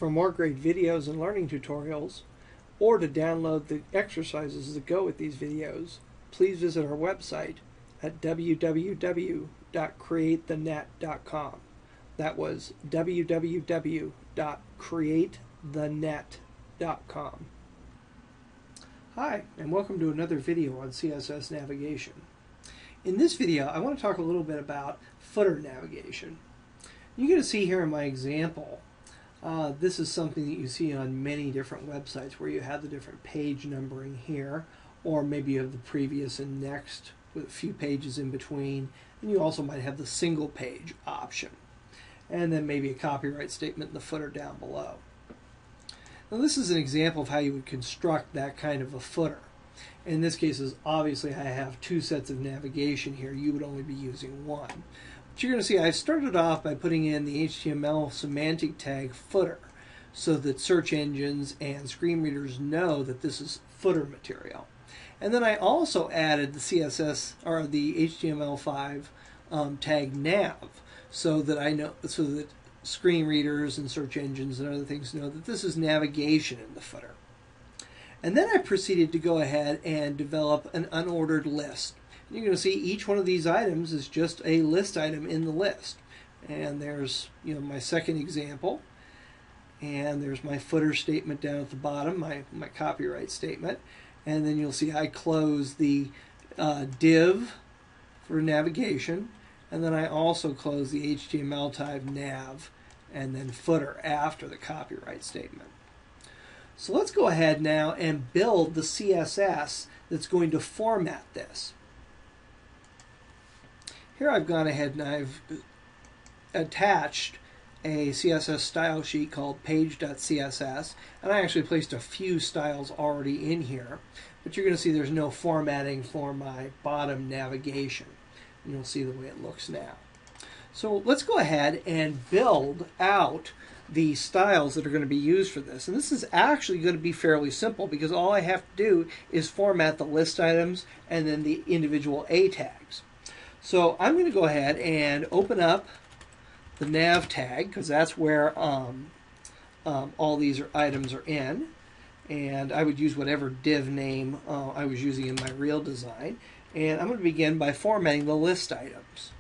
For more great videos and learning tutorials, or to download the exercises that go with these videos, please visit our website at www.createthenet.com. That was www.createthenet.com. Hi, and welcome to another video on CSS navigation. In this video, I want to talk a little bit about footer navigation. You're going to see here in my example, this is something that you see on many different websites where you have the different page numbering here, or maybe you have the previous and next with a few pages in between, and you also might have the single page option, and then maybe a copyright statement in the footer down below. Now this is an example of how you would construct that kind of a footer. In this case, obviously I have two sets of navigation here. You would only be using one. But you're going to see I started off by putting in the HTML semantic tag footer so that search engines and screen readers know that this is footer material. And then I also added the CSS or the HTML5 tag nav so that screen readers and search engines and other things know that this is navigation in the footer. And then I proceeded to go ahead and develop an unordered list. And you're going to see each one of these items is just a list item in the list. And there's my second example. And there's my footer statement down at the bottom, my copyright statement. And then you'll see I close the div for navigation. And then I also close the HTML type nav and then footer after the copyright statement. So let's go ahead now and build the CSS that's going to format this. Here I've gone ahead and I've attached a CSS style sheet called page.css, and I actually placed a few styles already in here, but you're going to see there's no formatting for my bottom navigation. And you'll see the way it looks now. So let's go ahead and build out the styles that are going to be used for this. And this is actually going to be fairly simple because all I have to do is format the list items and then the individual A tags. So I'm going to go ahead and open up the nav tag because that's where all these items are in. And I would use whatever div name I was using in my real design. And I'm going to begin by formatting the list items.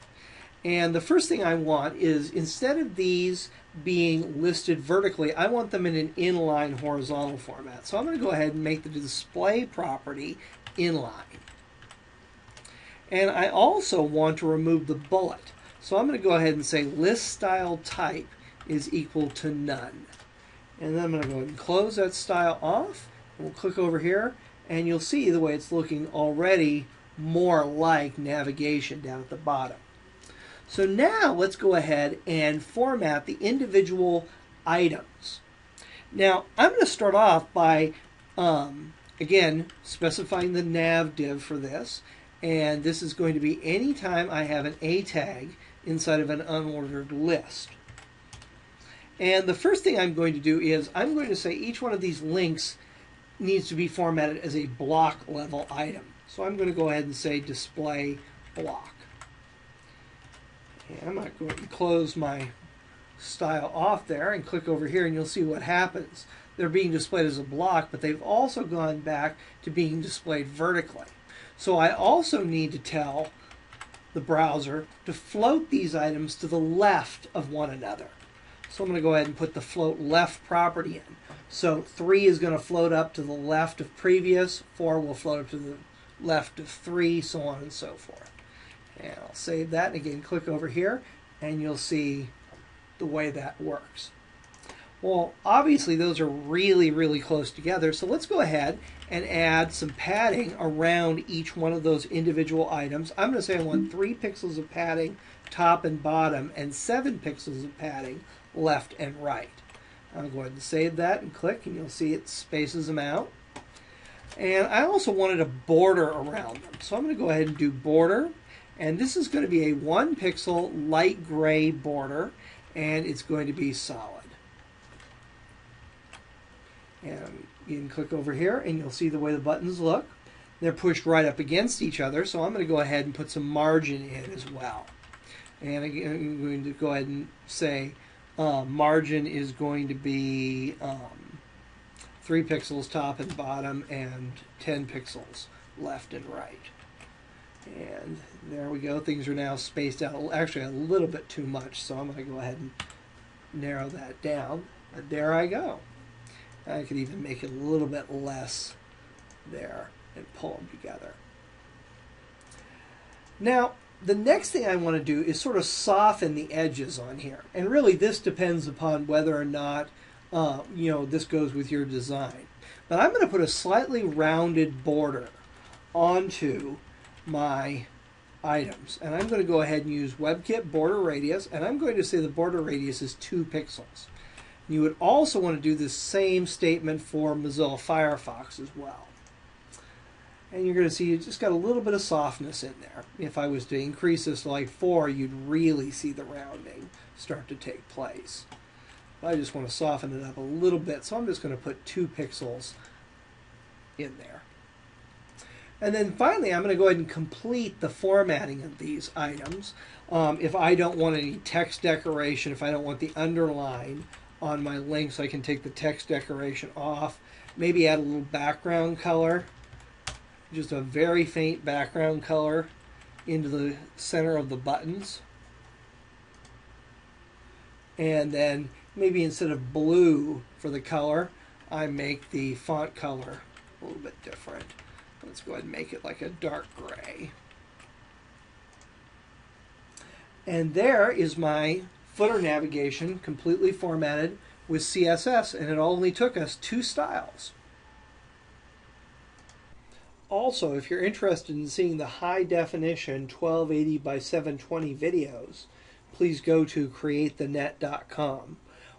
And the first thing I want is, instead of these being listed vertically, I want them in an inline horizontal format. So I'm going to go ahead and make the display property inline. And I also want to remove the bullet. So I'm going to go ahead and say list style type is equal to none. And then I'm going to go ahead and close that style off. And we'll click over here, and you'll see the way it's looking already more like navigation down at the bottom. So now let's go ahead and format the individual items. Now I'm going to start off by again specifying the nav div for this, and this is going to be anytime I have an A tag inside of an unordered list. And the first thing I'm going to do is I'm going to say each one of these links needs to be formatted as a block level item. So I'm going to go ahead and say display block. And I'm going to go ahead and close my style off there and click over here, and you'll see what happens. They're being displayed as a block, but they've also gone back to being displayed vertically. So I also need to tell the browser to float these items to the left of one another. So I'm going to go ahead and put the float left property in. So 3 is going to float up to the left of previous, 4 will float up to the left of 3, so on and so forth. And I'll save that, and again click over here, and you'll see the way that works. Well, obviously those are really close together, so let's go ahead and add some padding around each one of those individual items. I'm going to say I want 3 pixels of padding top and bottom and 7 pixels of padding left and right. I'll go ahead and save that and click, and you'll see it spaces them out. And I also wanted a border around them, so I'm going to go ahead and do border, and this is going to be a 1 pixel light gray border, and it's going to be solid. And you can click over here and you'll see the way the buttons look. They're pushed right up against each other, so I'm going to go ahead and put some margin in as well. And again, I'm going to go ahead and say margin is going to be 3 pixels top and bottom and 10 pixels left and right. And there we go. Things are now spaced out actually a little bit too much, so I'm going to go ahead and narrow that down. But there I go. I could even make it a little bit less there and pull them together. Now, the next thing I want to do is sort of soften the edges on here. And really this depends upon whether or not this goes with your design. But I'm going to put a slightly rounded border onto my items. And I'm going to go ahead and use WebKit border radius, and I'm going to say the border radius is 2 pixels. You would also want to do the same statement for Mozilla Firefox as well. And you're going to see you just got a little bit of softness in there. If I was to increase this to like 4, you'd really see the rounding start to take place. I just want to soften it up a little bit, so I'm just going to put 2 pixels in there. And then finally, I'm going to go ahead and complete the formatting of these items. If I don't want any text decoration, if I don't want the underline on my links, I can take the text decoration off, maybe add a little background color, just a very faint background color into the center of the buttons. And then maybe instead of blue for the color, I make the font color a little bit different. Let's go ahead and make it like a dark gray. And there is my footer navigation completely formatted with CSS, and it only took us 2 styles. Also, if you're interested in seeing the high definition 1280 by 720 videos, please go to createthenet.com.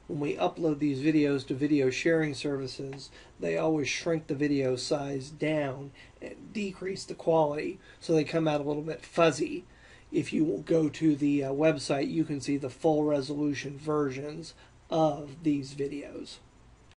When we upload these videos to video sharing services, they always shrink the video size down and decrease the quality, so they come out a little bit fuzzy. If you go to the website, you can see the full resolution versions of these videos.